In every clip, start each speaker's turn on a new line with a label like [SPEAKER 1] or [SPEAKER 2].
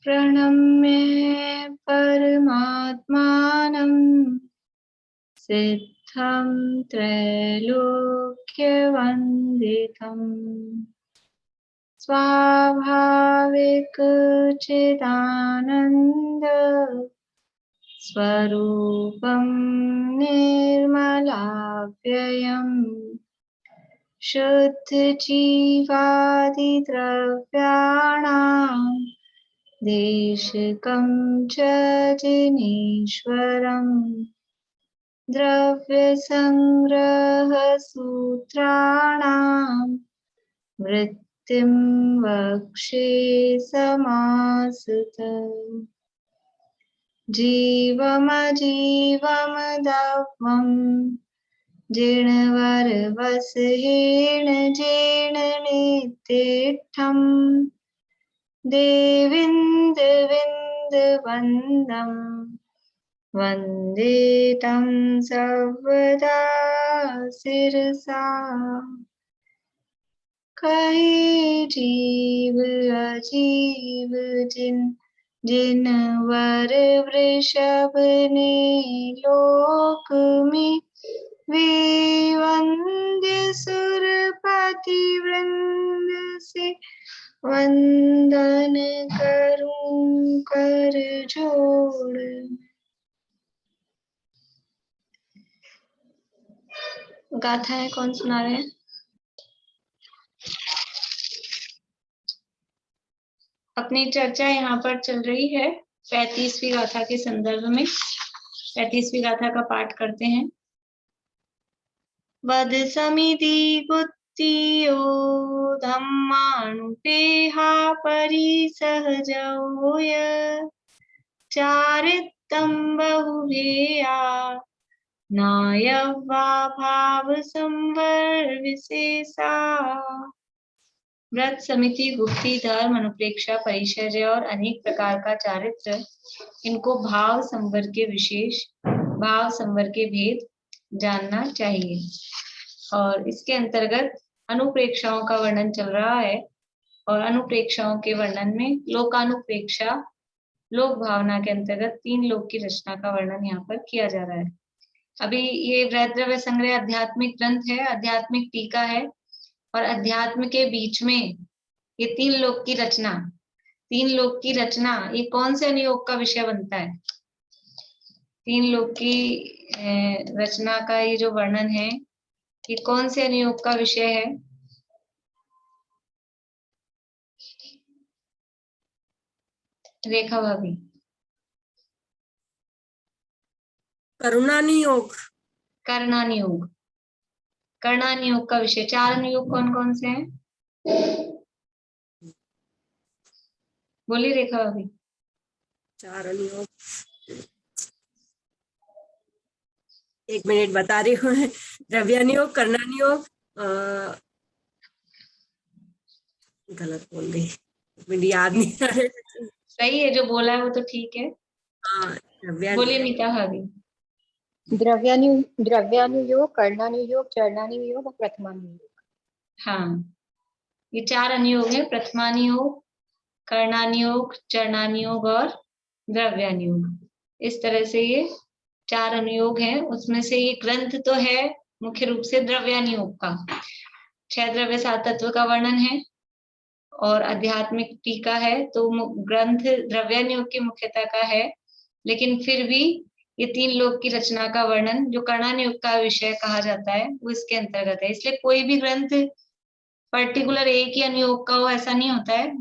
[SPEAKER 1] प्रणम्य परमात्मानं सिद्धं त्रैलोक्यवन्दितं स्वाभाविक चिदानन्द स्वरूपं निर्मलाव्ययम् शुद्धजीवादिद्रव्याणां देशिकं च जिनीश्वरम् द्रव्यसंग्रहसूत्राणां वृत्तिं वक्षे समासुतम् जीवमजीवमदत्वं जीर्णवरवसहेण जेन नित्येष्ठं देविन्दविन्दवन्दं वन्दे तं सर्वदा शिरसा। कहे जीव अजीव जिन वर वृषभ ने लोक में वे वंद्य सुरपति वृंद से वंदन करूं कर जोड़। गाथा है, कौन सुना रहे हैं? अपनी चर्चा यहाँ पर चल रही है 35वीं गाथा के संदर्भ में। 35वीं गाथा का पाठ करते हैं। वद समिति गुत्तियो धम्मानुपेहा परिसहजोय चारित्तं बहुवेया नायवा भाव संवर विशेषा। व्रत समिति गुप्ती धर्म अनुप्रेक्षा परिचर्य और अनेक प्रकार का चारित्र, इनको भाव संवर के विशेष, भाव संवर के भेद जानना चाहिए। और इसके अंतर्गत अनुप्रेक्षाओं का वर्णन चल रहा है और अनुप्रेक्षाओं के वर्णन में लोकानुप्रेक्षा, लोक भावना के अंतर्गत 3 लोक की रचना का वर्णन यहाँ पर किया जा रहा है। अभी ये वृहद द्रव्य संग्रह आध्यात्मिक ग्रंथ है, आध्यात्मिक टीका है और अध्यात्म के बीच में ये 3 लोक की रचना, 3 लोक की रचना ये कौन से अनुयोग का विषय बनता है? 3 लोक की रचना का ये जो वर्णन है ये कौन से अनुयोग का विषय है? रेखा भाभी।
[SPEAKER 2] करुणानुयोग।
[SPEAKER 1] कर्णानुयोग। कर्णानुयोग का विषय। 4 अनुयोग कौन कौन से हैं? बोलिए रेखा भाभी।
[SPEAKER 2] 4 अनुयोग, 1 मिनट बता रही हूँ। द्रव्यानुयोग, कर्णानुयोग, गलत बोल गई, मुझे याद नहीं आ रहा।
[SPEAKER 1] सही है, जो बोला है वो तो ठीक है।
[SPEAKER 2] हाँ,
[SPEAKER 1] बोलिए मीता भाभी।
[SPEAKER 3] द्रव्यानुयोग, कर्णानुयोग, चरणानुयोग और प्रथमानुयोग।
[SPEAKER 1] हाँ, ये 4 अनुयोग है, प्रथमानुयोग, कर्णानुयोग, चरणानुयोग और द्रव्यानुयोग। इस तरह से ये 4 अनुयोग हैं। उसमें से ये ग्रंथ तो है मुख्य रूप से द्रव्यानुयोग का, 6 द्रव्य 7 तत्व का वर्णन है और आध्यात्मिक टीका है, तो ग्रंथ द्रव्यानुयोग की मुख्यता का है। लेकिन फिर भी ये 3 लोक की रचना का वर्णन जो कर्णानुयोग का विषय कहा जाता है वो इसके अंतर्गत है। इसलिए कोई भी ग्रंथ पर्टिकुलर एक ही अनुयोग का हो ऐसा नहीं होता है।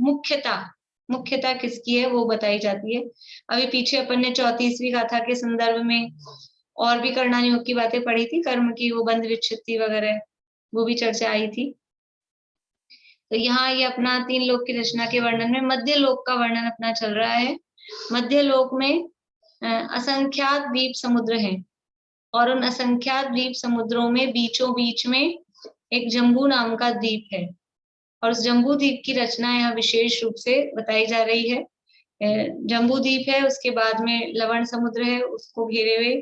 [SPEAKER 1] मुख्यता किसकी है वो बताई जाती है। अभी पीछे अपन ने 34वीं गाथा के संदर्भ में और भी कर्णानुयोग की बातें पढ़ी थी, कर्म की, वो बंध विच्छित्ति वगैरह, वो भी चर्चा आई थी। तो यहाँ ये अपना 3 लोक की रचना के वर्णन में मध्य लोक का वर्णन अपना चल रहा है। मध्य लोक में असंख्यात द्वीप समुद्र हैं और उन असंख्यात द्वीप समुद्रों में बीचों बीच में एक जम्बू नाम का द्वीप है और उस जम्बू द्वीप की रचना यहाँ विशेष रूप से बताई जा रही है। जम्बू द्वीप है, उसके बाद में लवण समुद्र है उसको घेरे हुए,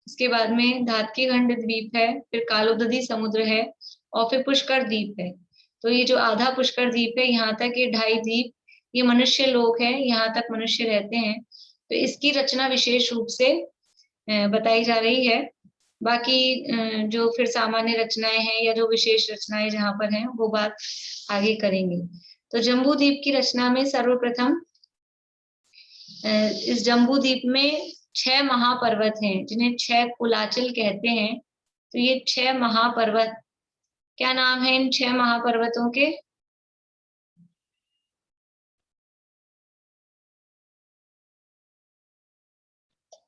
[SPEAKER 1] उसके बाद में धात्कीखंड द्वीप है, फिर कालोदधी समुद्र है और फिर पुष्कर द्वीप है। तो ये जो आधा पुष्कर द्वीप है, यहाँ तक ये 2.5 द्वीप ये मनुष्य लोक है, यहाँ तक मनुष्य रहते हैं। तो इसकी रचना विशेष रूप से बताई जा रही है। बाकी जो फिर सामान्य रचनाएं हैं या जो विशेष रचनाएं जहाँ पर हैं वो बात आगे करेंगे। तो जम्बू द्वीप की रचना में सर्वप्रथम इस जम्बू द्वीप में 6 महापर्वत हैं जिन्हें 6 कुलाचल कहते हैं। तो ये 6 महापर्वत, क्या नाम है इन 6 महापर्वतों के?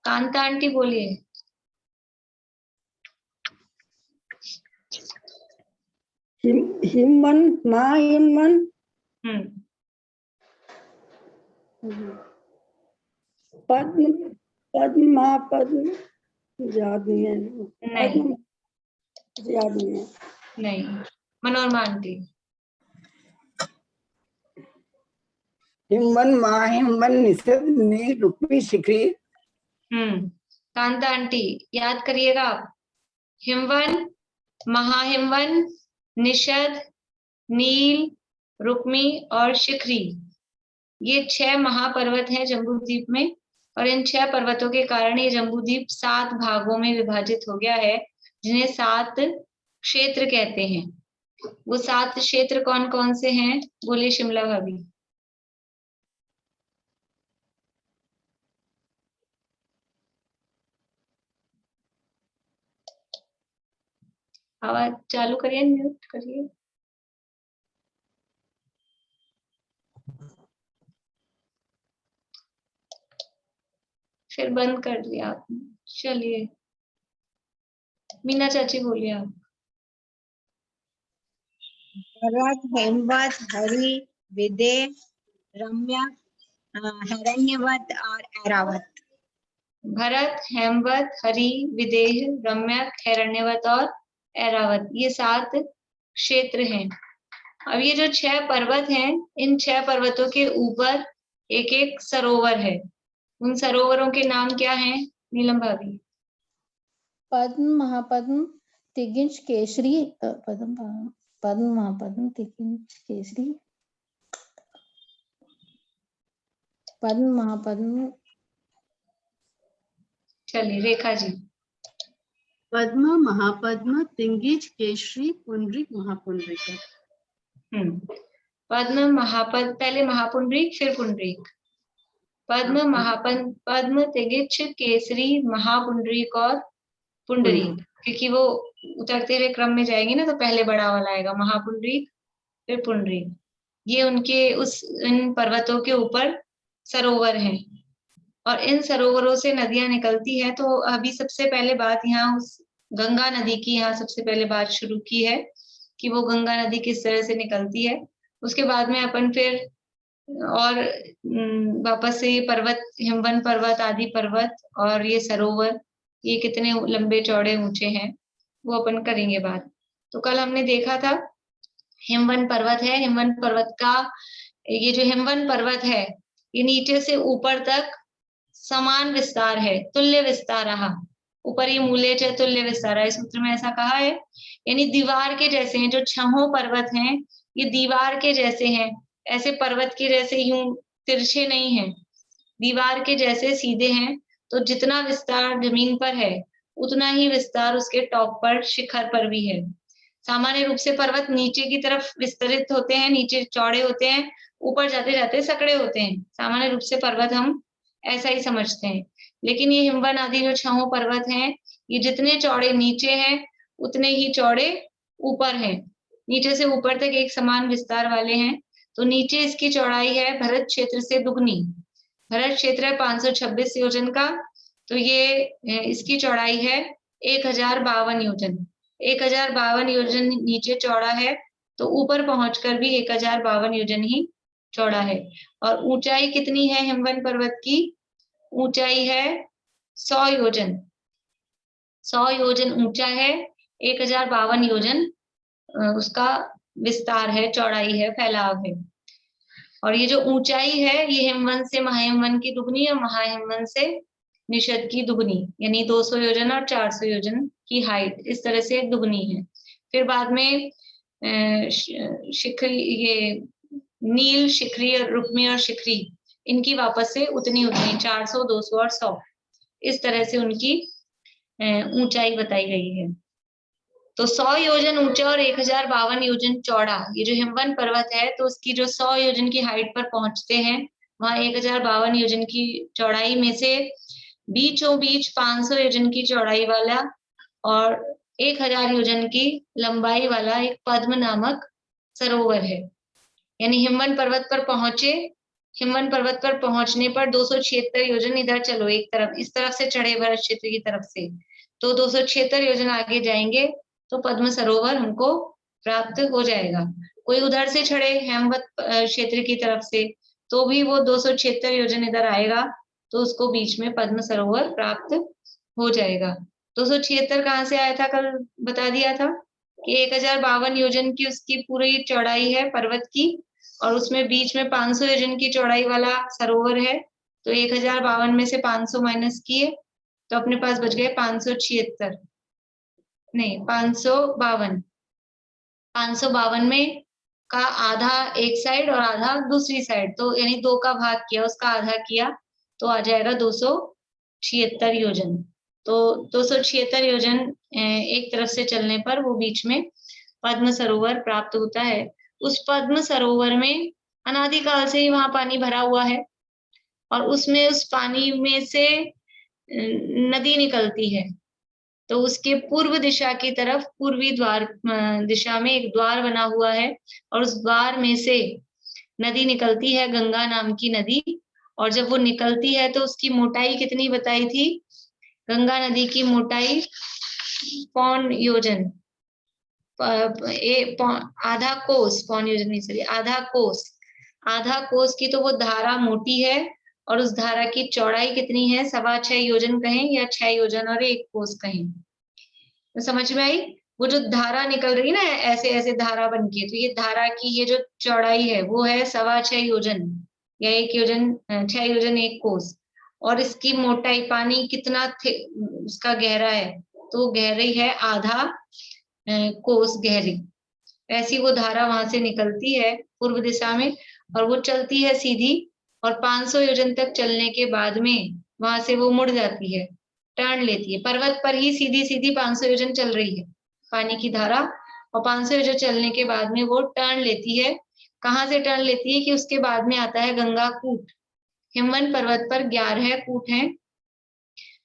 [SPEAKER 1] कांता आंटी बोलिए।
[SPEAKER 4] हिमवन, महाहिमवन, पद्म, पद्म, महापद्म, याद नहीं है।
[SPEAKER 1] नहीं
[SPEAKER 4] याद नहीं है।
[SPEAKER 1] नहीं, मनोरमा आंटी।
[SPEAKER 4] हिमवन, महाहिमवन, निषद, नील, रुक्मी, शिखरी।
[SPEAKER 1] कांता आंटी याद करिएगा आप। हिमवन, महाहिमवन, निषद, नील, रुक्मी और शिखरी, ये 6 महापर्वत हैं जम्बू द्वीप में। और इन 6 पर्वतों के कारण ये जम्बू द्वीप 7 भागों में विभाजित हो गया है, जिन्हें 7 क्षेत्र कहते हैं। वो 7 क्षेत्र कौन कौन से हैं? बोलिए शिमला भाभी। आवाज चालू करिए, म्यूट करिए। फिर बंद कर दिया आपने। चलिए मीना चाची बोलिए आप।
[SPEAKER 5] भरत, हेमवत, हरि, विदेह, रम्या, हिरण्यवत और ऐरावत।
[SPEAKER 1] भरत, हेमवत, हरि, विदेह, रम्यक, हिरण्यवत और ऐरावत, ये 7 क्षेत्र हैं। अब ये जो 6 पर्वत हैं, इन 6 पर्वतों के ऊपर एक एक सरोवर है। उन सरोवरों के नाम क्या हैं नीलम भाभी?
[SPEAKER 6] पद्म, महापद्म, तिगिंच, केसरी, पद्म, महापद्म, तिगिंच, केसरी, पद्म, महापद्म।
[SPEAKER 1] चलिए रेखा जी।
[SPEAKER 7] पद्म, महापद्म, तिंगिज, केशरी, पुंडरीक, महापुंडरीक।
[SPEAKER 1] पद्म, महापद्म, पहले महापुंडरीक फिर पुंडरीक। पद्म, महापद्म, पद्म, तिगिच, केसरी, महापुंडरीक और पुंडरीक, क्योंकि वो उतरते हुए क्रम में जाएंगे ना, तो पहले बड़ा वाला आएगा महापुंडरीक फिर पुंडरीक। ये उनके इन पर्वतों के ऊपर सरोवर हैं और इन सरोवरों से नदियां निकलती है। तो अभी सबसे पहले बात यहाँ उस गंगा नदी की, यहाँ सबसे पहले बात शुरू की है कि वो गंगा नदी किस तरह से निकलती है। उसके बाद में अपन फिर और वापस से ये पर्वत, हिमवन पर्वत, आदि पर्वत और ये सरोवर, ये कितने लंबे चौड़े ऊंचे हैं, वो अपन करेंगे बात। तो कल हमने देखा था हिमवन पर्वत है। हिमवन पर्वत का ये जो हिमवन पर्वत है, ये नीचे से ऊपर तक समान विस्तार है, तुल्य विस्तार रहा। ऊपर ये मूल्य च तुल्य विस्तार है, इस सूत्र में ऐसा कहा है। यानी दीवार के जैसे हैं जो 6 पर्वत हैं, ये दीवार के जैसे हैं। ऐसे पर्वत के जैसे यूं तिरछे नहीं हैं, दीवार के जैसे सीधे हैं। तो जितना विस्तार जमीन पर है उतना ही विस्तार उसके टॉप पर, शिखर पर भी है। सामान्य रूप से पर्वत नीचे की तरफ विस्तरित होते हैं, नीचे चौड़े होते हैं, ऊपर जाते जाते सकड़े होते हैं। सामान्य रूप से पर्वत हम ऐसा ही समझते हैं। लेकिन ये हिमवन आदि जो 6 पर्वत हैं, ये जितने चौड़े नीचे हैं उतने ही चौड़े ऊपर हैं। नीचे से ऊपर तक एक समान विस्तार वाले हैं। तो नीचे इसकी चौड़ाई है भरत क्षेत्र से दुगनी। भरत क्षेत्र है 526 योजन का, तो ये इसकी चौड़ाई है 1052 योजन। 1052 योजन नीचे चौड़ा है, तो ऊपर पहुंचकर भी 1052 योजन ही चौड़ा है। और ऊंचाई कितनी है हिमवन पर्वत की? ऊंचाई है 100 योजन। 100 योजन ऊंचा है, 1052 योजन उसका विस्तार है, चौड़ाई है, फैलाव है। और ये जो ऊंचाई है ये हिमवन से महाहिमवन की दुगनी और महाहिमवन से निषद की दुगनी, यानी 200 योजन और 400 योजन की हाइट, इस तरह से दुगनी है। फिर बाद में शिखर, ये नील, शिखरी, रुक्मी और शिखरी, इनकी वापस से उतनी 400, 200 और 100, इस तरह से उनकी ऊंचाई बताई गई है। तो 100 योजन ऊंचा और 1052 योजन चौड़ा, ये जो हिमवन पर्वत है, तो उसकी जो 100 योजन की हाइट पर पहुंचते हैं, वहां 1052 योजन की चौड़ाई में से बीचों बीच 500 योजन की चौड़ाई वाला और 1000 योजन की लंबाई वाला एक पद्म नामक सरोवर है। यानी हिमवन पर्वत पर पहुंचे, हिमवन पर्वत पर पहुंचने पर 276 योजन इधर चलो, एक तरफ इस तरफ से चढ़े भरत क्षेत्र की तरफ से, तो 276 योजन आगे जाएंगे तो पद्म सरोवर हमको प्राप्त हो जाएगा। कोई उधर से चढ़े हेमवत क्षेत्र की तरफ से, तो भी वो 276 योजन इधर आएगा, तो उसको बीच में पद्म सरोवर प्राप्त हो जाएगा। 276 कहाँ से आया था, कल बता दिया था कि 1052 योजन की उसकी पूरी चौड़ाई है पर्वत की, और उसमें बीच में 500 योजन की चौड़ाई वाला सरोवर है। तो 1052 में से 500 माइनस किए तो अपने पास बच गए 576, नहीं 552। 552 में का आधा एक साइड और आधा दूसरी साइड, तो यानी 2 का भाग किया, उसका आधा किया, तो आ जाएगा 276 योजन। तो 276 योजन एक तरफ से चलने पर वो बीच में पद्म सरोवर प्राप्त होता है। उस पद्म सरोवर में अनादिकाल से ही वहां पानी भरा हुआ है, और उसमें उस पानी में से नदी निकलती है। तो उसके पूर्व दिशा की तरफ पूर्वी द्वार दिशा में एक द्वार बना हुआ है, और उस द्वार में से नदी निकलती है, गंगा नाम की नदी। और जब वो निकलती है तो उसकी मोटाई कितनी बताई थी, गंगा नदी की मोटाई पौन योजन, आधा कोस, पौन योजन नहीं सॉरी, आधा कोस की तो वो धारा मोटी है, और उस धारा की चौड़ाई कितनी है, 6.25 योजन कहें या 6 योजन और 1 कोस कहें। तो समझ में आई, वो जो धारा निकल रही ना ऐसे ऐसे धारा बन के, तो ये धारा की ये जो चौड़ाई है वो है 6.25 योजन या 1 योजन, 6 योजन 1 कोस। और इसकी मोटाई, पानी कितना उसका गहरा है, तो गहरी है आधा कोस गहरी। ऐसी वो धारा वहां से निकलती है पूर्व दिशा में, और वो चलती है सीधी, और 500 योजन तक चलने के बाद में वहां से वो मुड़ जाती है, टर्न लेती है। पर्वत पर ही सीधी सीधी 500 योजन चल रही है पानी की धारा, और 500 योजन चलने के बाद में वो टर्न लेती है। कहाँ से टर्न लेती है कि उसके बाद में आता है गंगा कूट। हिमवन पर्वत पर 11 कूट हैं,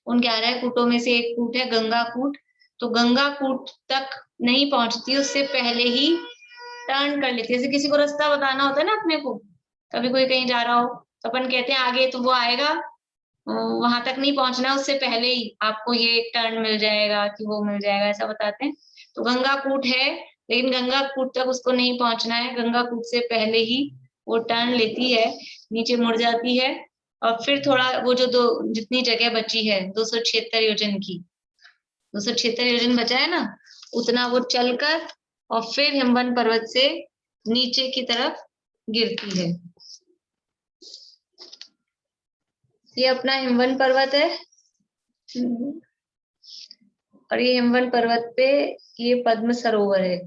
[SPEAKER 1] उन 11 कूटों में से एक कूट है गंगा कूट। तो गंगा कूट तक नहीं पहुंचती, उससे पहले ही टर्न कर लेती है। जैसे किसी को रास्ता बताना होता है ना अपने को, कभी कोई कहीं जा रहा हो तो अपन कहते हैं आगे तो वो आएगा, वहां तक नहीं पहुंचना, उससे पहले ही आपको ये टर्न मिल जाएगा कि वो मिल जाएगा, ऐसा बताते हैं। तो गंगा कूट है, लेकिन गंगा कूट तक उसको नहीं पहुंचना है, गंगा कूट से पहले ही वो टर्न लेती है, नीचे मुड़ जाती है, और फिर थोड़ा वो जो जितनी जगह बची है 276 योजन की, 276 योजन बचा है ना, उतना वो चलकर और फिर हिमवन पर्वत से नीचे की तरफ गिरती है। ये अपना हिमवन पर्वत है, और ये हिमवन पर्वत पे ये पद्म सरोवर है,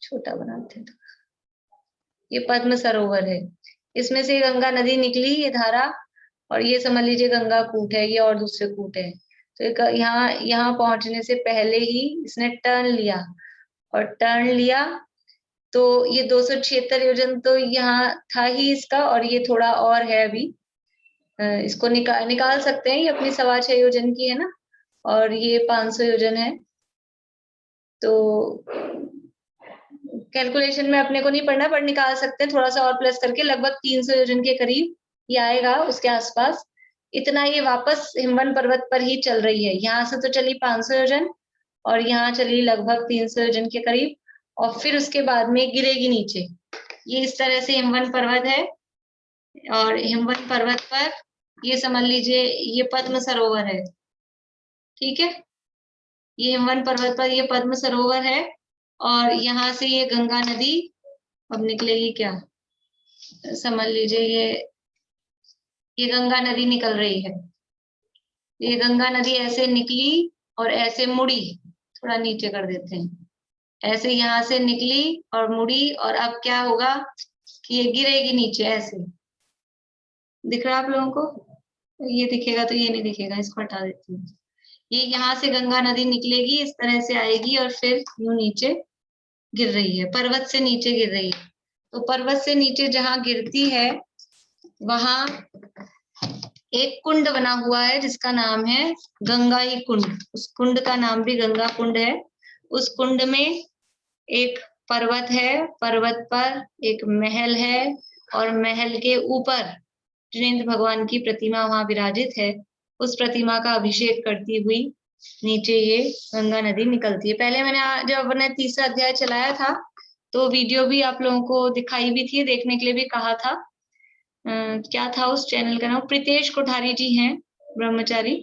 [SPEAKER 1] छोटा बनाते हैं तो ये पद्म सरोवर है। इसमें से गंगा नदी निकली, ये धारा, और ये समझ लीजिए गंगा कूट है, ये और दूसरे कूट है। तो यहाँ पहुंचने से पहले ही इसने टर्न लिया, और टर्न लिया तो ये 276 योजन तो यहाँ था ही इसका, और ये थोड़ा और है अभी, इसको निकाल सकते हैं, ये अपनी 6.25 योजन की है ना, और ये 500 योजन है। तो कैलकुलेशन में अपने को नहीं पढ़ना, पर निकाल सकते हैं थोड़ा सा और प्लस करके, लगभग 300 योजन के करीब ये आएगा, उसके आसपास इतना ये वापस हिमवन पर्वत पर ही चल रही है। यहाँ से तो चली 500 योजन, और यहाँ चली लगभग 300 योजन के करीब, और फिर उसके बाद में गिरेगी नीचे। ये इस तरह से हिमवन पर्वत है, और हिमवन पर्वत पर ये समझ लीजिए ये पद्म सरोवर है, ठीक है। ये हिमवन पर्वत पर ये पद्म सरोवर है, और यहाँ से ये गंगा नदी अब निकलेगी, क्या समझ लीजिए ये गंगा नदी निकल रही है। ये गंगा नदी ऐसे निकली और ऐसे मुड़ी, थोड़ा नीचे कर देते हैं, ऐसे यहाँ से निकली और मुड़ी, और अब क्या होगा, कि ये गिरेगी नीचे ऐसे। दिख रहा है आप लोगों को? ये दिखेगा तो ये नहीं दिखेगा, इसको हटा देती हूँ। ये यहाँ से गंगा नदी निकलेगी, इस तरह से आएगी और फिर यूं नीचे गिर रही है, पर्वत से नीचे गिर रही है। तो पर्वत से नीचे जहां गिरती है वहां एक कुंड बना हुआ है जिसका नाम है गंगाई कुंड। उस कुंड का नाम भी गंगा कुंड है। उस कुंड में एक पर्वत है, पर्वत पर एक महल है और महल के ऊपर त्रिनेत्र भगवान की प्रतिमा वहां विराजित है। उस प्रतिमा का अभिषेक करती हुई नीचे ये गंगा नदी निकलती है। पहले मैंने जब अपने तीसरा अध्याय चलाया था तो वीडियो भी आप लोगों को दिखाई भी थी, देखने के लिए भी कहा था। क्या था उस चैनल का नाम? प्रीतेश कोठारी जी हैं, ब्रह्मचारी।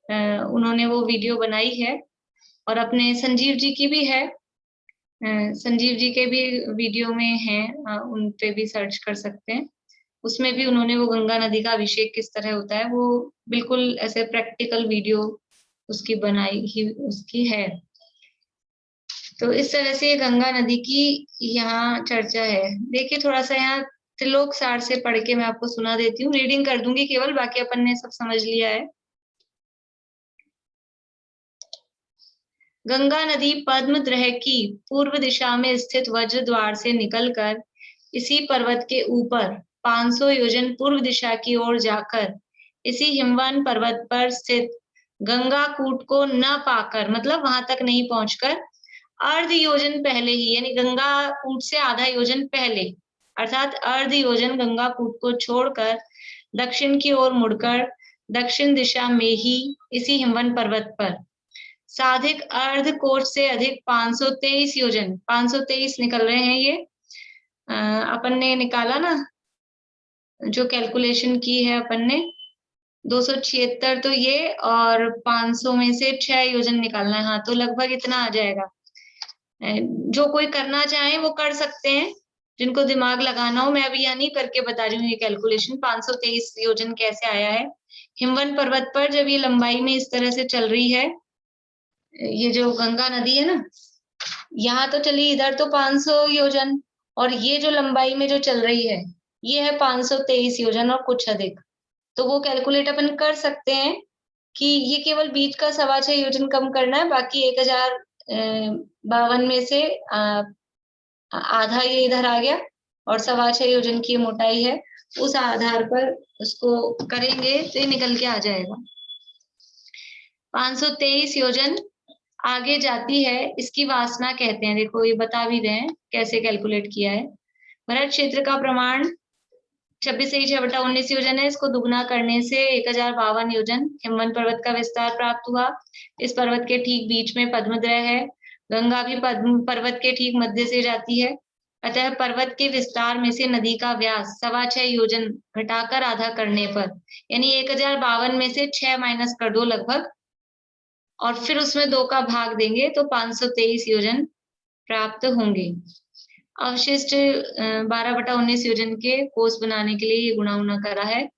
[SPEAKER 1] उन्होंने वो वीडियो बनाई है और अपने संजीव जी की भी है। संजीव जी के भी वीडियो में है, उन पे भी सर्च कर सकते हैं। उसमें भी उन्होंने वो गंगा नदी का अभिषेक किस तरह होता है वो बिल्कुल ऐसे प्रैक्टिकल वीडियो उसकी बनाई ही उसकी है। तो इस तरह से गंगा नदी की यहाँ चर्चा है। देखिए थोड़ा सा यहाँ त्रिलोक सार से पढ़ के मैं आपको सुना देती हूँ, रीडिंग कर दूंगी केवल, बाकी अपन ने सब समझ लिया है। गंगा नदी पद्मद्रह की पूर्व दिशा में स्थित वज्र द्वार से निकलकर इसी पर्वत के ऊपर 500 योजन पूर्व दिशा की ओर जाकर इसी हिमवान पर्वत पर स्थित गंगा कूट को न पाकर, मतलब वहां तक नहीं पहुंचकर, अर्ध योजन पहले ही, यानी गंगा कूट से आधा योजन पहले, अर्थात अर्ध योजन गंगा कूट को छोड़कर दक्षिण की ओर मुड़कर दक्षिण दिशा में ही इसी हिमवन पर्वत पर साधिक अर्ध कोश से अधिक 523 योजन, 523 निकल रहे हैं ये। अपन ने निकाला ना, जो कैलकुलेशन की है अपन ने, 276 तो ये, और 500 में से 6 योजन निकालना है। हाँ, तो लगभग इतना आ जाएगा। जो कोई करना चाहे वो कर सकते हैं, जिनको दिमाग लगाना हो। मैं अभी यहाँ नहीं करके बता रही हूँ ये कैलकुलेशन 523 योजन कैसे आया है। हिमवन पर्वत पर जब ये लंबाई में इस तरह से चल रही है, ये जो गंगा नदी है ना, यहाँ तो चली, इधर तो 500 योजन, और ये जो लंबाई में जो चल रही है ये है 523 योजन और कुछ अधिक। तो वो कैलकुलेट अपन कर सकते हैं कि ये केवल बीच का 6.25 योजन कम करना है, बाकी 1052 में से आधा ये इधर आ गया और 6.25 योजन की मोटाई है। उस आधार पर उसको करेंगे तो ये निकल के आ जाएगा। 523 योजन आगे जाती है, इसकी वासना कहते हैं। देखो ये बता भी रहे हैं कैसे कैलकुलेट किया है। भरत क्षेत्र का प्रमाण 26/6/19 योजन है। इसको दुगना करने से 1052 योजन हिमवन पर्वत का विस्तार प्राप्त हुआ। इस पर्वत के ठीक बीच में पद्मद्रह है। गंगा भी पद्म पर्वत के ठीक मध्य से जाती है। अतः पर्वत के विस्तार में से नदी का व्यास 6.25 योजन घटाकर आधा करने पर, यानी 1052 में से 6 माइनस कर दो लगभग, और फिर उसमें 2 का भाग देंगे तो 523 योजन प्राप्त होंगे। अवशिष्ट 12/19 योजन के कोस बनाने के लिए ये गुणा उना करा है।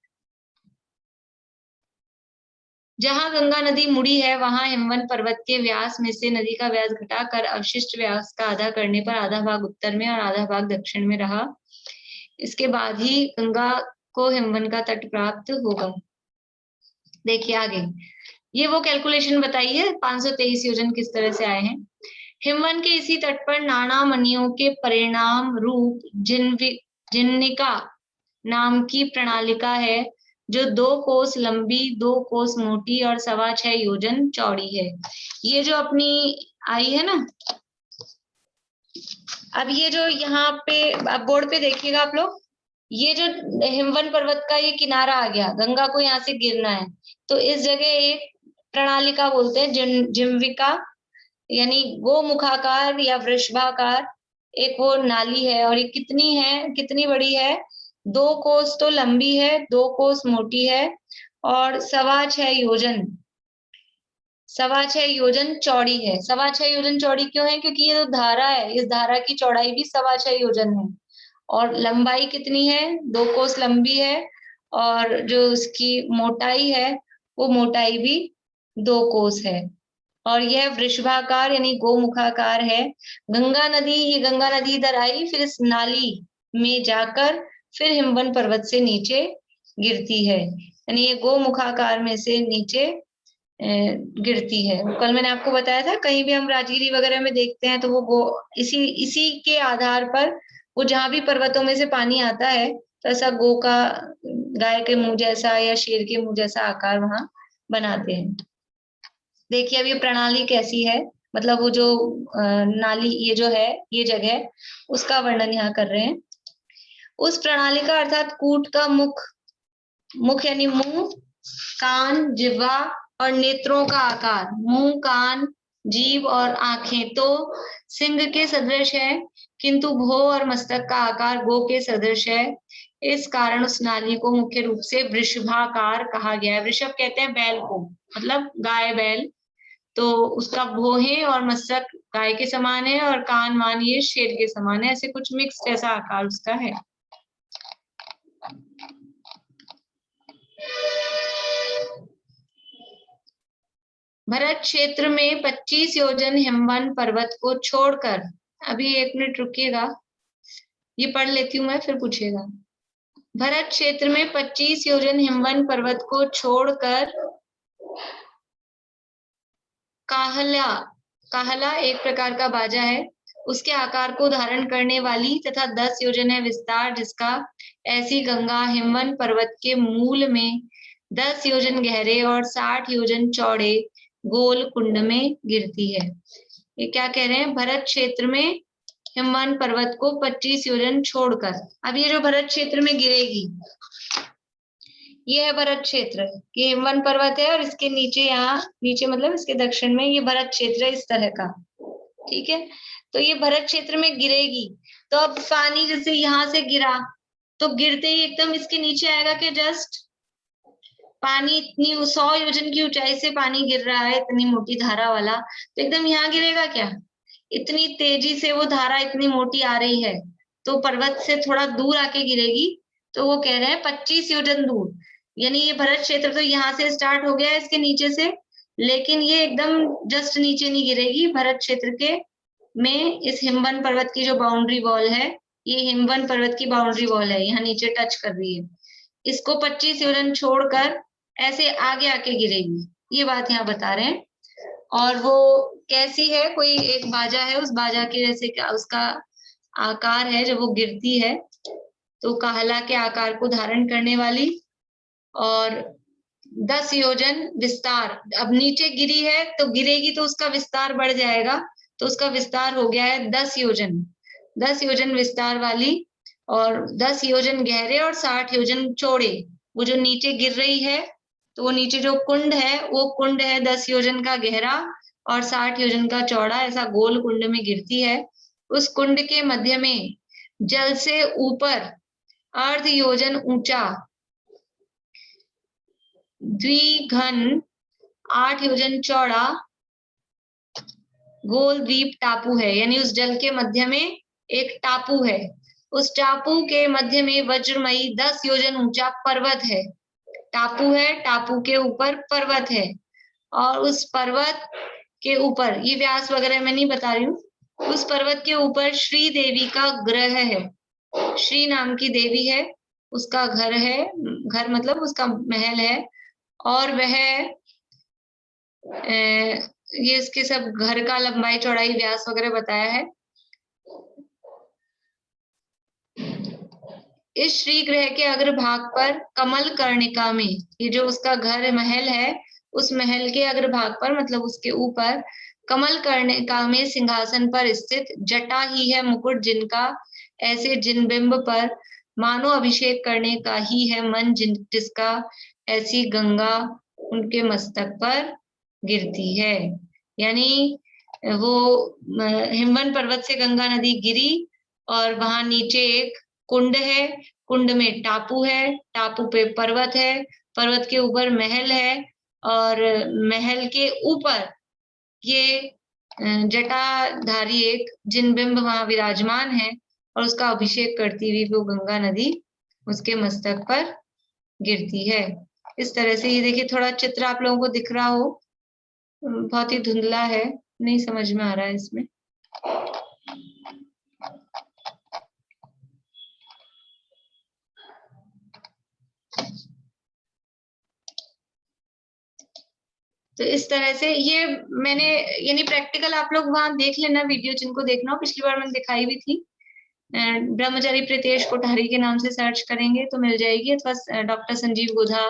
[SPEAKER 1] जहां गंगा नदी मुड़ी है वहां हिमवन पर्वत के व्यास में से नदी का व्यास घटाकर अवशिष्ट व्यास का आधा करने पर आधा भाग उत्तर में और आधा भाग दक्षिण में रहा। इसके बाद ही गंगा को हिमवन का तट प्राप्त होगा। देखिए आगे, ये वो कैलकुलेशन बताई है 523 योजन किस तरह से आए हैं। हिमवन के इसी तट पर नाना मणियों के परिणाम रूप जिन्निका नाम की प्रणालिका है, जो 2 कोस लंबी, 2 कोस मोटी और 6.25 योजन चौड़ी है। ये जो अपनी आई है ना, अब ये जो यहाँ पे अब बोर्ड पे देखिएगा आप लोग, ये जो हिमवन पर्वत का ये किनारा आ गया, गंगा को यहाँ से गिरना है, तो इस जगह एक प्रणालिका बोलते हैं, जिम्विका, यानी गोमुखाकार या वृषभाकार एक वो नाली है। और ये कितनी है, कितनी बड़ी है? 2 कोस तो लंबी है, 2 कोस मोटी है और 6.25 योजन, 6.25 योजन चौड़ी है। 6.25 योजन चौड़ी क्यों है? क्योंकि ये जो धारा है, इस धारा की चौड़ाई भी 6.25 योजन है। और लंबाई कितनी है? 2 कोस लंबी है, और जो उसकी मोटाई है वो मोटाई भी 2 कोस है। और यह वृषभाकार यानी गोमुखाकार है। गंगा नदी, ये गंगा नदी इधर आई, फिर इस नाली में जाकर फिर हिमवन पर्वत से नीचे गिरती है, यानी ये गोमुखाकार में से नीचे गिरती है। कल मैंने आपको बताया था कहीं भी हम राजगिरी वगैरह में देखते हैं तो वो इसी के आधार पर वो जहां भी पर्वतों में से पानी आता है तो ऐसा गाय के मुंह जैसा या शेर के मुंह जैसा आकार वहां बनाते हैं। देखिए अब ये प्रणाली कैसी है, मतलब वो जो नाली ये जो है ये जगह उसका वर्णन यहाँ कर रहे हैं। उस प्रणाली का अर्थात कूट का मुख यानी मुंह, कान, जिह्वा और नेत्रों का आकार, मुंह, कान, जीभ और आंखें तो सिंह के सदृश है, किंतु भों और मस्तक का आकार गो के सदृश है। इस कारण उस नाली को मुख्य रूप से वृषभाकार कहा गया है। वृषभ कहते हैं बैल को, मतलब गाय बैल, तो उसका भोहें और मस्तक गाय के समान है और कान वान ये शेर के समान है, ऐसे कुछ मिक्स जैसा आकार उसका है। भरत क्षेत्र में 25 योजन हिमवन पर्वत को छोड़कर, अभी 1 मिनट रुकिएगा, ये पढ़ लेती हूं मैं फिर पूछिएगा। भरत क्षेत्र में 25 योजन हिमवन पर्वत को छोड़कर काहला एक प्रकार का बाजा है, उसके आकार को धारण करने वाली तथा 10 योजन है विस्तार जिसका, ऐसी गंगा हिमवन पर्वत के मूल में 10 योजन गहरे और 60 योजन चौड़े गोल कुंड में गिरती है। ये क्या कह रहे हैं, भरत क्षेत्र में हिमवन पर्वत को 25 योजन छोड़कर, अब ये जो भरत क्षेत्र में गिरेगी ये है भरत क्षेत्र, ये हिमवन पर्वत है और इसके नीचे, यहाँ नीचे मतलब इसके दक्षिण में ये भरत क्षेत्र है इस तरह का, ठीक है। तो ये भरत क्षेत्र में गिरेगी तो अब पानी जैसे यहाँ से गिरा तो गिरते ही एकदम इसके नीचे आएगा कि जस्ट पानी इतनी 100 योजन की ऊंचाई से पानी गिर रहा है इतनी मोटी धारा वाला, तो एकदम यहाँ गिरेगा क्या, इतनी तेजी से वो धारा इतनी मोटी आ रही है तो पर्वत से थोड़ा दूर आके गिरेगी, तो वो कह रहे हैं 25 योजन दूर, यानी ये भरत क्षेत्र तो यहाँ से स्टार्ट हो गया है इसके नीचे से, लेकिन ये एकदम जस्ट नीचे नहीं गिरेगी। भरत क्षेत्र के में इस हिमवन पर्वत की जो बाउंड्री वॉल है, ये हिमवन पर्वत की बाउंड्री वॉल है, यहाँ नीचे टच कर रही है, इसको 25 योजन छोड़कर ऐसे आगे आके गिरेगी, ये बात यहाँ बता रहे हैं। और वो कैसी है, कोई एक बाजा है, उस बाजा के जैसे क्या उसका आकार है जब वो गिरती है, तो काहला के आकार को धारण करने वाली और 10 योजन विस्तार, अब नीचे गिरी है तो गिरेगी तो उसका विस्तार बढ़ जाएगा, तो उसका विस्तार हो गया है 10 योजन विस्तार वाली और 10 योजन गहरे और 60 योजन चौड़े। वो जो नीचे गिर रही है तो वो नीचे जो कुंड है वो कुंड है 10 योजन का गहरा और 60 योजन का चौड़ा, ऐसा गोल कुंड में गिरती है। उस कुंड के मध्य में जल से ऊपर अर्ध योजन ऊंचा द्विघन 8 योजन चौड़ा गोल द्वीप टापू है, यानी उस जल के मध्य में एक टापू है, उस टापू के मध्य में वज्रमयी 10 योजन ऊंचा पर्वत है, टापू है, टापू के ऊपर पर्वत है और उस पर्वत के ऊपर, ये व्यास वगैरह मैं नहीं बता रही हूँ, उस पर्वत के ऊपर श्री देवी का ग्रह है, श्री नाम की देवी है, उसका घर है, घर मतलब उसका महल है और वह ये इसके सब घर का लंबाई चौड़ाई व्यास वगैरह बताया है। इस श्री ग्रह के अग्रभाग पर कमल कर्णिका में, ये जो उसका घर महल है उस महल के अग्रभाग पर मतलब उसके ऊपर कमल कर्णिका में सिंहासन पर स्थित जटा ही है मुकुट जिनका, ऐसे जिन बिंब पर मानो अभिषेक करने का ही है मन जिसका, ऐसी गंगा उनके मस्तक पर गिरती है। यानी वो हिमवन पर्वत से गंगा नदी गिरी और वहां नीचे एक कुंड है, कुंड में टापू है, टापू पे पर्वत है, पर्वत के ऊपर महल है और महल के ऊपर ये जटाधारी एक जिनबिंब वहां विराजमान है और उसका अभिषेक करती हुई वो गंगा नदी उसके मस्तक पर गिरती है। इस तरह से ये देखिए, थोड़ा चित्र आप लोगों को दिख रहा हो, बहुत ही धुंधला है, नहीं समझ में आ रहा है इसमें। तो इस तरह से ये मैंने, यानी प्रैक्टिकल आप लोग वहां देख लेना वीडियो जिनको देखना हो, पिछली बार मैंने दिखाई भी थी। ब्रह्मचारी प्रीतेश कोठारी के नाम से सर्च करेंगे तो मिल जाएगी, अथवा डॉक्टर संजीव गोधा,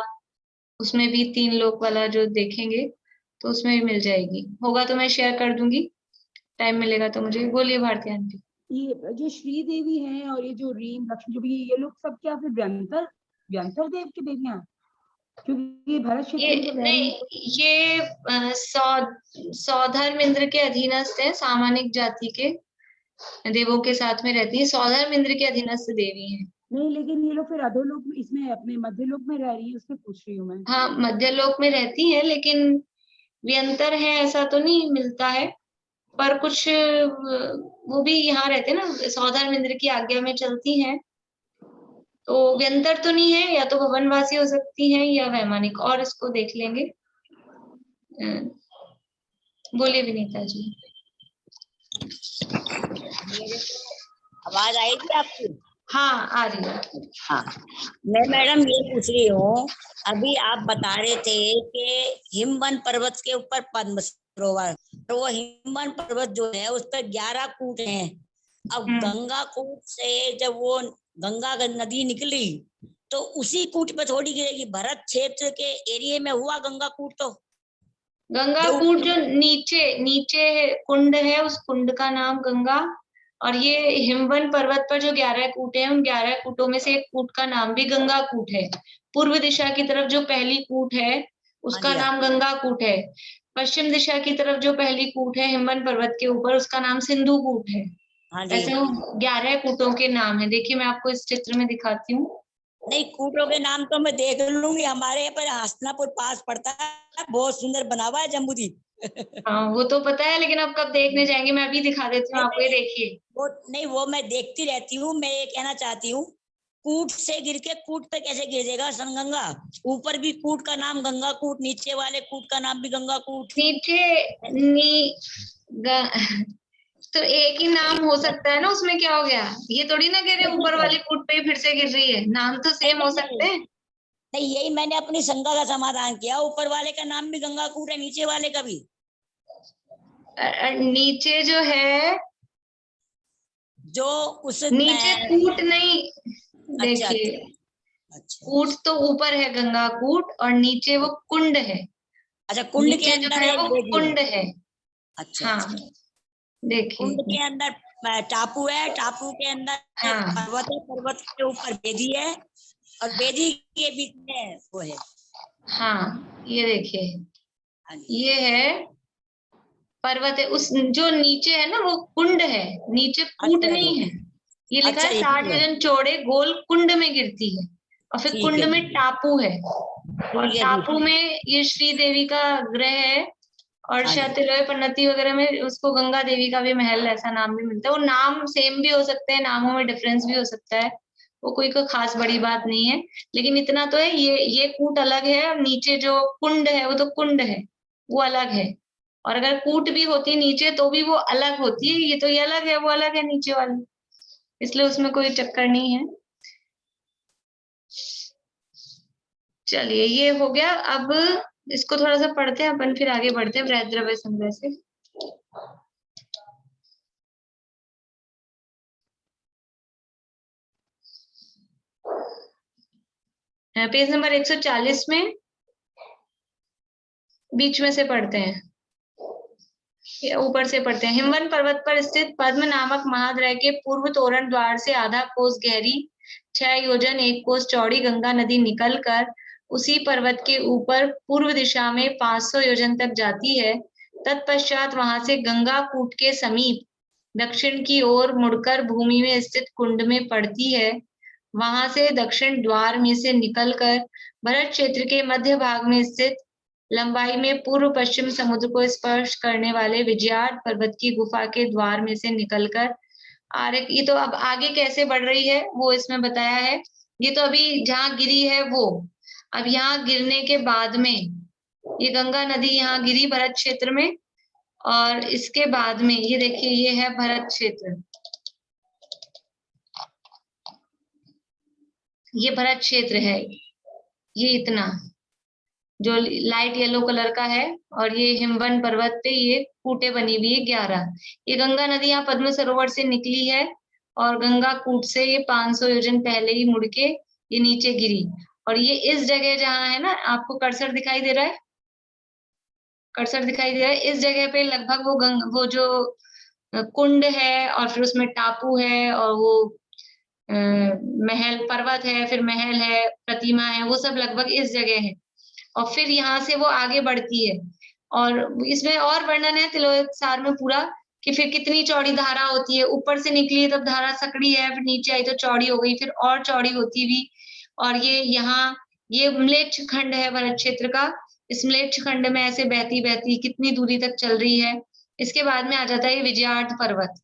[SPEAKER 1] उसमें भी 3 लोक वाला जो देखेंगे तो उसमें भी मिल जाएगी। होगा तो मैं शेयर कर दूंगी, टाइम मिलेगा तो मुझे। बोलिए भारती आंटी।
[SPEAKER 8] ये जो श्री देवी हैं और ये जो रीम लक्ष्मी जो भी, ये लोग सब क्या फिर व्यंतर देव की देवियां हैं? क्योंकि भरत क्षेत्र में
[SPEAKER 1] ये
[SPEAKER 8] जो रह रही
[SPEAKER 1] नहीं, ये सौधर्म इंद्र के अधीनस्थ है, सामानिक जाति के देवों के साथ में रहती है, सौधर्म इंद्र के अधीनस्थ देवी हैं।
[SPEAKER 8] नहीं, लेकिन ये लोग फिर अधोलोक में, इसमें अपने मध्यलोक में रह रही है, उसमें पूछ रही हूँ मैं।
[SPEAKER 1] हाँ, मध्यलोक में रहती है, लेकिन व्यंतर है ऐसा तो नहीं मिलता है, पर कुछ वो भी यहाँ रहते हैं ना, सौधर्म इंद्र की आज्ञा में चलती हैं, तो व्यंतर तो नहीं है, या तो भवनवासी हो सकती है या वैमानिक, और इसको देख लेंगे। बोलिए विनीता जी।
[SPEAKER 9] आवाज आई थी आपकी?
[SPEAKER 1] हाँ, आ रही है।
[SPEAKER 9] हाँ, मैं मैडम ये पूछ रही हूँ, अभी आप बता रहे थे कि हिमवन पर्वत के ऊपर पद्म सरोवर, तो वो हिमवन पर्वत जो है उस पर 11 कूट हैं। अब गंगा कूट से जब वो गंगा नदी निकली तो उसी कूट पे थोड़ी गिरेगी, भरत क्षेत्र के एरिया में हुआ गंगा कूट। तो
[SPEAKER 1] गंगा कूट जो नीचे कुंड है, उस कुंड का नाम गंगा, और ये हिमवन पर्वत पर जो 11 कूट है, उन 11 कूटों में से एक कूट का नाम भी गंगा कूट है। पूर्व दिशा की तरफ जो पहली कूट है उसका नाम गंगा कूट है। पश्चिम दिशा की तरफ जो पहली कूट है हिमवन पर्वत के ऊपर, उसका नाम सिंधु कूट है। ऐसे 11 कूटों के नाम है। देखिए मैं आपको इस चित्र में दिखाती हूँ।
[SPEAKER 9] नहीं, कूटों के नाम तो मैं देख लूंगी, हमारे यहाँ पर हसनापुर पास पड़ता है, बहुत सुंदर बना हुआ है जम्बूद्वीप।
[SPEAKER 1] हाँ, वो तो पता है, लेकिन अब कब देखने जाएंगे, मैं अभी दिखा देती हूँ आपको, ये देखिए।
[SPEAKER 9] वो मैं देखती रहती हूँ। मैं ये कहना चाहती हूँ, कूट से गिर के कूट पे कैसे गिरेगा संगंगा? ऊपर भी कूट का नाम गंगा कूट, नीचे वाले कूट का नाम भी गंगा कूट। तो एक ही नाम हो सकता है ना, उसमें क्या हो गया? ये थोड़ी ना कह रहे ऊपर वाले कूट पे ही फिर से गिर रही है, नाम तो सेम हो सकते हैं। नहीं, यही मैंने अपनी शंका का समाधान किया, ऊपर वाले का नाम भी गंगा कूट है, नीचे वाले का भी।
[SPEAKER 1] नीचे जो है,
[SPEAKER 9] जो उस
[SPEAKER 1] नीचे कूट नहीं, देखिए कूट तो ऊपर है गंगा कूट, और नीचे वो कुंड है।
[SPEAKER 9] अच्छा, कुंड के अंदर
[SPEAKER 1] जो है वो कुंड है।
[SPEAKER 9] अच्छा,
[SPEAKER 1] हाँ, देखिए
[SPEAKER 9] कुंड के अंदर टापू है, टापू के अंदर पर्वत है, पर्वत के ऊपर बेदी है, और बेदी के बीच में वो है।
[SPEAKER 1] हाँ, ये देखिए, ये है पर्वत है, उस जो नीचे है ना वो कुंड है, नीचे कूट नहीं है। ये लिखा है 60 योजन चौड़े गोल कुंड में गिरती है, और फिर कुंड में टापू है, और टापू में ये श्री देवी का ग्रह है, और शायद तिलोय पन्नती वगैरह में उसको गंगा देवी का भी महल ऐसा नाम भी मिलता है। वो नाम सेम भी हो सकते हैं, नामों में डिफरेंस भी हो सकता है, वो कोई खास बड़ी बात नहीं है। लेकिन इतना तो है, ये कूट अलग है, और नीचे जो कुंड है वो तो कुंड है, वो अलग है। और अगर कूट भी होती नीचे तो भी वो अलग होती है, ये तो ये अलग है, वो अलग है नीचे वाली, इसलिए उसमें कोई चक्कर नहीं है। चलिए, ये हो गया। अब इसको थोड़ा सा पढ़ते हैं अपन, फिर आगे बढ़ते हैं बृहद द्रव्य संग्रह से। पेज नंबर 140 में बीच में से पढ़ते हैं, ऊपर से पढ़ते हैं। हिमवन पर्वत पर स्थित पद्म नामक महाद्रय के पूर्व तोरण द्वार से आधा कोस गहरी 6 योजन 1 कोस चौड़ी गंगा नदी निकलकर उसी पर्वत के ऊपर पूर्व दिशा में 500 योजन तक जाती है। तत्पश्चात वहां से गंगा कूट के समीप दक्षिण की ओर मुड़कर भूमि में स्थित कुंड में पड़ती है। वहां से दक्षिण द्वार में से निकलकर भरत क्षेत्र के मध्य भाग में स्थित लंबाई में पूर्व पश्चिम समुद्र को स्पर्श करने वाले विजयार्ड पर्वत की गुफा के द्वार में से निकलकर ये तो अब आगे कैसे बढ़ रही है वो इसमें बताया है। ये तो अभी जहाँ गिरी है वो, अब यहाँ गिरने के बाद में ये गंगा नदी यहाँ गिरी भरत क्षेत्र में, और इसके बाद में ये देखिए ये है भरत क्षेत्र, ये भरत क्षेत्र है, ये इतना, जो लाइट येलो कलर का है, और ये हिमवन पर्वत पे ये कूटें बनी हुई है 11। ये गंगा नदी यहाँ पद्म सरोवर से निकली है और गंगा कूट से ये 500 योजन पहले ही मुड़ के ये नीचे गिरी। और ये इस जगह जहाँ है ना, आपको कर्सर दिखाई दे रहा है, कर्सर दिखाई दे रहा है, इस जगह पे लगभग वो जो कुंड है और फिर उसमें टापू है और वो महल पर्वत है, फिर महल है, प्रतिमा है, वो सब लगभग इस जगह है। और फिर यहाँ से वो आगे बढ़ती है और इसमें और वर्णन है तिलोत्सार में पूरा कि फिर कितनी चौड़ी धारा होती है। ऊपर से निकली तब धारा सकड़ी है, फिर नीचे आई तो चौड़ी हो गई, फिर और चौड़ी होती हुई, और ये यहाँ ये म्लेच्छ खंड है भरत क्षेत्र का। इस म्लेच्छ खंड में ऐसे बहती बहती कितनी दूरी तक चल रही है। इसके बाद में आ जाता है विजयार्थ पर्वत।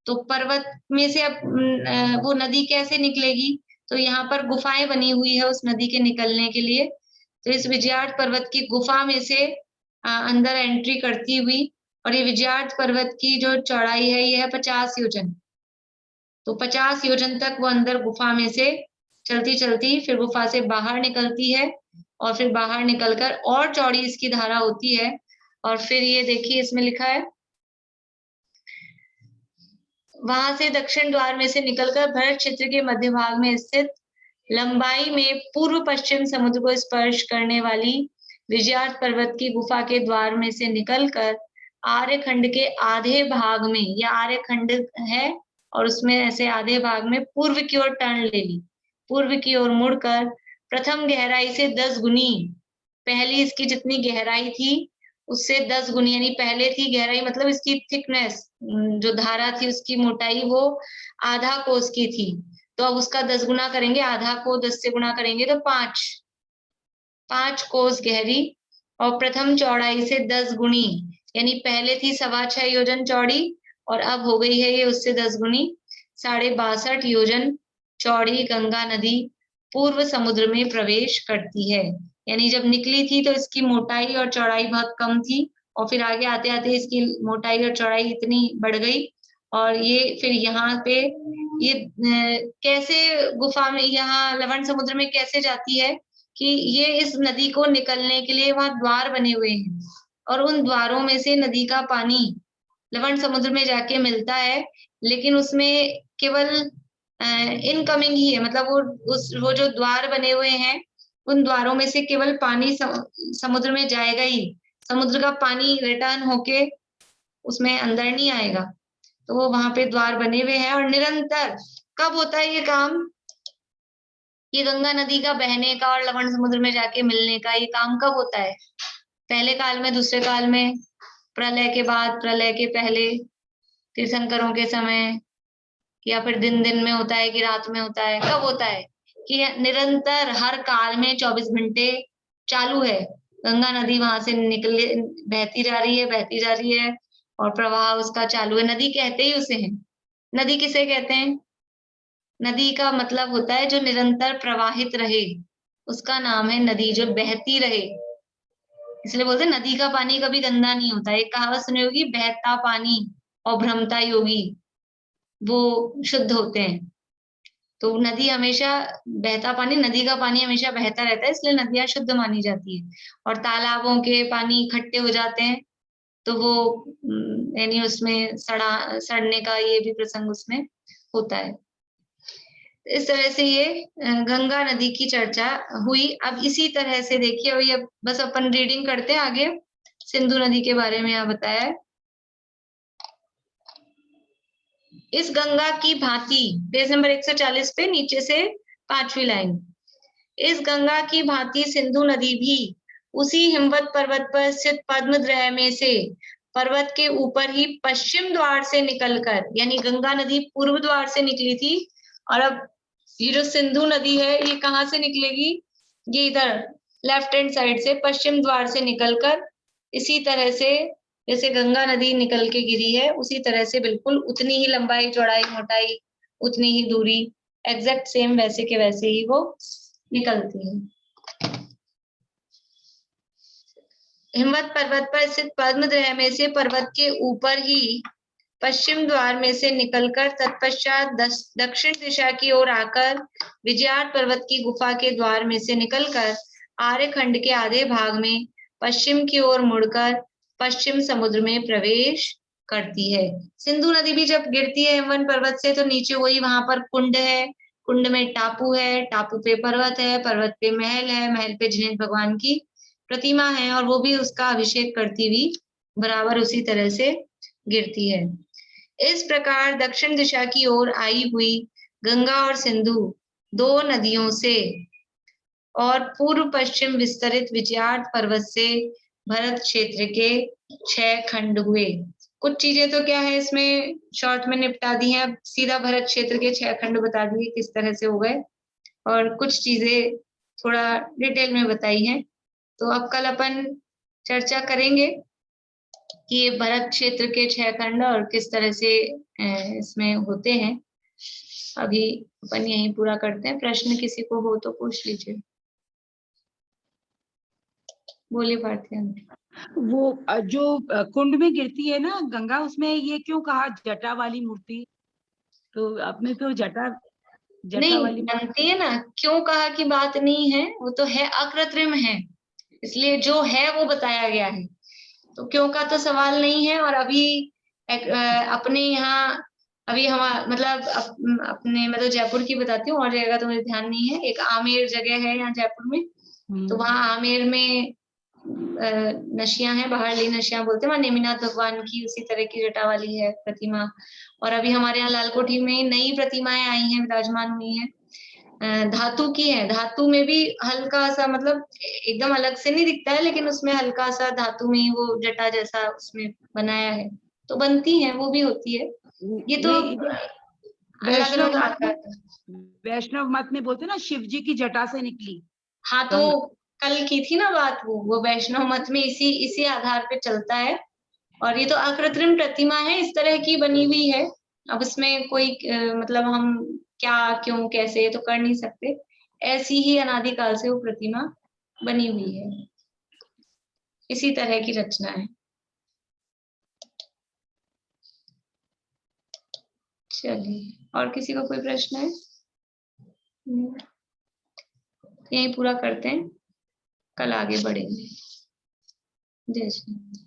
[SPEAKER 1] तो पर्वत में से अब वो नदी कैसे निकलेगी, तो यहाँ पर गुफाएं बनी हुई है उस नदी के निकलने के लिए। तो इस विजयार्थ पर्वत की गुफा में से अंदर एंट्री करती हुई, और ये विजयार्थ पर्वत की जो चौड़ाई है ये है 50 योजन। तो 50 योजन तक वो अंदर गुफा में से चलती चलती फिर गुफा से बाहर निकलती है, और फिर बाहर निकलकर और चौड़ी इसकी धारा होती है। और फिर ये देखिए इसमें लिखा है, वहां से दक्षिण द्वार में से निकलकर भरत क्षेत्र के मध्य भाग में स्थित लंबाई में पूर्व पश्चिम समुद्र को स्पर्श करने वाली विजयार्थ पर्वत की गुफा के द्वार में से निकलकर आर्यखंड के आधे भाग में, यह आर्यखंड है और उसमें ऐसे आधे भाग में पूर्व की ओर टर्न ले ली, पूर्व की ओर मुड़कर प्रथम गहराई से 10 गुनी, पहली इसकी जितनी गहराई थी उससे 10 गुनी, यानी पहले थी गहराई मतलब इसकी थिकनेस, जो धारा थी उसकी मोटाई वो आधा कोस की थी, तो अब उसका 10 गुना करेंगे, आधा को 10 से गुना करेंगे तो 5 कोस गहरी, और प्रथम चौड़ाई से 10 गुनी, यानी पहले थी 6.25 योजन चौड़ी और अब हो गई है ये उससे 10 गुनी, 62.5 योजन चौड़ी गंगा नदी पूर्व समुद्र में प्रवेश करती है। यानी जब निकली थी तो इसकी मोटाई और चौड़ाई बहुत कम थी, और फिर आगे आते आते इसकी मोटाई और चौड़ाई इतनी बढ़ गई, और ये फिर यहाँ पे ये कैसे गुफा में यहाँ लवण समुद्र में कैसे जाती है कि ये इस नदी को निकलने के लिए वहां द्वार बने हुए हैं, और उन द्वारों में से नदी का पानी लवण समुद्र में जाके मिलता है, लेकिन उसमें केवल इनकमिंग ही है, मतलब वो जो द्वार बने हुए हैं उन द्वारों में से केवल पानी समुद्र में जाएगा ही, समुद्र का पानी रिटर्न होके उसमें अंदर नहीं आएगा। तो वो वहां पे द्वार बने हुए हैं, और निरंतर कब होता है ये काम, ये गंगा नदी का बहने का और लवण समुद्र में जाके मिलने का ये काम कब होता है, पहले काल में, दूसरे काल में, प्रलय के बाद, प्रलय के पहले, तीर्थंकरों के समय, या फिर दिन दिन में होता है कि रात में होता है, कब होता है कि निरंतर हर काल में 24 घंटे चालू है, गंगा नदी वहां से निकले बहती जा रही है, बहती जा रही है, और प्रवाह उसका चालू है। नदी कहते ही उसे हैं। नदी किसे कहते हैं, नदी का मतलब होता है जो निरंतर प्रवाहित रहे, उसका नाम है नदी, जो बहती रहे, इसलिए बोलते हैं नदी का पानी कभी गंदा नहीं होता। एक कहावत सुनी होगी, बहता पानी और भ्रमता योगी वो शुद्ध होते हैं। तो नदी हमेशा, बहता पानी, नदी का पानी हमेशा बहता रहता है, इसलिए नदियां शुद्ध मानी जाती है। और तालाबों के पानी इकट्ठे हो जाते हैं तो वो यानी उसमें सड़ने का ये भी प्रसंग उसमें होता है। इस तरह से ये गंगा नदी की चर्चा हुई। अब इसी तरह से देखिए, अभी अब बस अपन रीडिंग करते हैं आगे। सिंधु नदी के बारे में यहाँ बताया है, इस गंगा की भांति, पेज नंबर 140 पे नीचे से 5वीं लाइन, इस गंगा की भांति सिंधु नदी भी उसी हिमवत पर्वत पर स्थित पद्मद्रय में से पर्वत के ऊपर ही पश्चिम द्वार से निकलकर, यानी गंगा नदी पूर्व द्वार से निकली थी, और अब ये जो सिंधु नदी है ये कहाँ से निकलेगी, ये इधर लेफ्ट हैंड साइड से पश्चिम द्वार से निकलकर इसी तरह से जैसे गंगा नदी निकल के गिरी है उसी तरह से बिल्कुल उतनी ही लंबाई, चौड़ाई, मोटाई, उतनी ही दूरी, एग्जैक्ट सेम वैसे के वैसे ही वो निकलती है। हिमवत पर्वत पर स्थित पद्मद्रय में से पर्वत के ऊपर ही पश्चिम द्वार में से निकलकर तत्पश्चात दक्षिण दिशा की ओर आकर विजयार्थ पर्वत की गुफा के द्वार में से निकलकर आर्यखंड के आधे भाग में पश्चिम की ओर मुड़कर पश्चिम समुद्र में प्रवेश करती है। सिंधु नदी भी जब गिरती है हिमवंत पर्वत से तो नीचे वही वहां पर कुंड है, कुंड में टापू है, टापू पे पर्वत है, पर्वत पे महल है, महल पे जिनेन्द्र भगवान की प्रतिमा है और वो भी उसका अभिषेक करती हुई बराबर उसी तरह से गिरती है। इस प्रकार दक्षिण दिशा की ओर आई हुई गंगा और सिंधु दो नदियों से और पूर्व पश्चिम विस्तरित विजयार्थ पर्वत से भरत क्षेत्र के 6 खंड हुए। कुछ चीजें तो क्या है इसमें शॉर्ट में निपटा दी हैं, सीधा भरत क्षेत्र के 6 खंड बता दिए किस तरह से हो गए और कुछ चीजें थोड़ा डिटेल में बताई हैं। तो अब कल अपन चर्चा करेंगे कि ये भरत क्षेत्र के 6 खंड और किस तरह से इसमें होते हैं। अभी अपन यहीं पूरा करते हैं। प्रश्न किसी को हो तो पूछ लीजिए। बोलिए भारती।
[SPEAKER 8] वो जो कुंड में गिरती है ना गंगा, उसमें ये क्यों कहा जटा वाली मूर्ति? तो आपने तो जटा
[SPEAKER 1] नहीं
[SPEAKER 8] वाली
[SPEAKER 1] बनती है ना, क्यों कहा की बात नहीं है, वो तो है अकृत्रिम है, इसलिए जो है वो बताया गया है, तो क्यों का तो सवाल नहीं है। और अभी अपने यहाँ अभी हम मतलब अपने मतलब जयपुर की बताती हूँ और जगह तो मुझे ध्यान नहीं है। एक आमेर जगह है यहाँ जयपुर में, तो वहाँ आमेर में नशियां हैं, बाहरली नशियां बोलते हैं, वहाँ नेमिनाथ भगवान की उसी तरह की जटा वाली है प्रतिमा। और अभी हमारे यहाँ लालकोठी में नई प्रतिमाएं आई हैं, विराजमान हुई हैं, धातु की है। धातु में भी हल्का सा मतलब एकदम अलग से नहीं दिखता है, लेकिन उसमें हल्का सा धातु में ही वो जटा जैसा उसमें बनाया है, तो बनती है, वो भी होती है। ये तो अलग अलग आकार का।
[SPEAKER 8] वैष्णव मत में बोलते ना शिव जी की जटा से निकली।
[SPEAKER 1] हाँ तो कल की थी ना बात, वो वैष्णव मत में इसी आधार पे चलता है। और ये तो अकृत्रिम प्रतिमा है, इस तरह की बनी हुई है। अब इसमें कोई मतलब हम क्या क्यों कैसे तो कर नहीं सकते, ऐसी ही अनादिकाल से वो प्रतिमा बनी हुई है, इसी तरह की रचना है। चलिए, और किसी को कोई प्रश्न है? यही पूरा करते हैं, कल आगे बढ़ेंगे। जय श्री राम।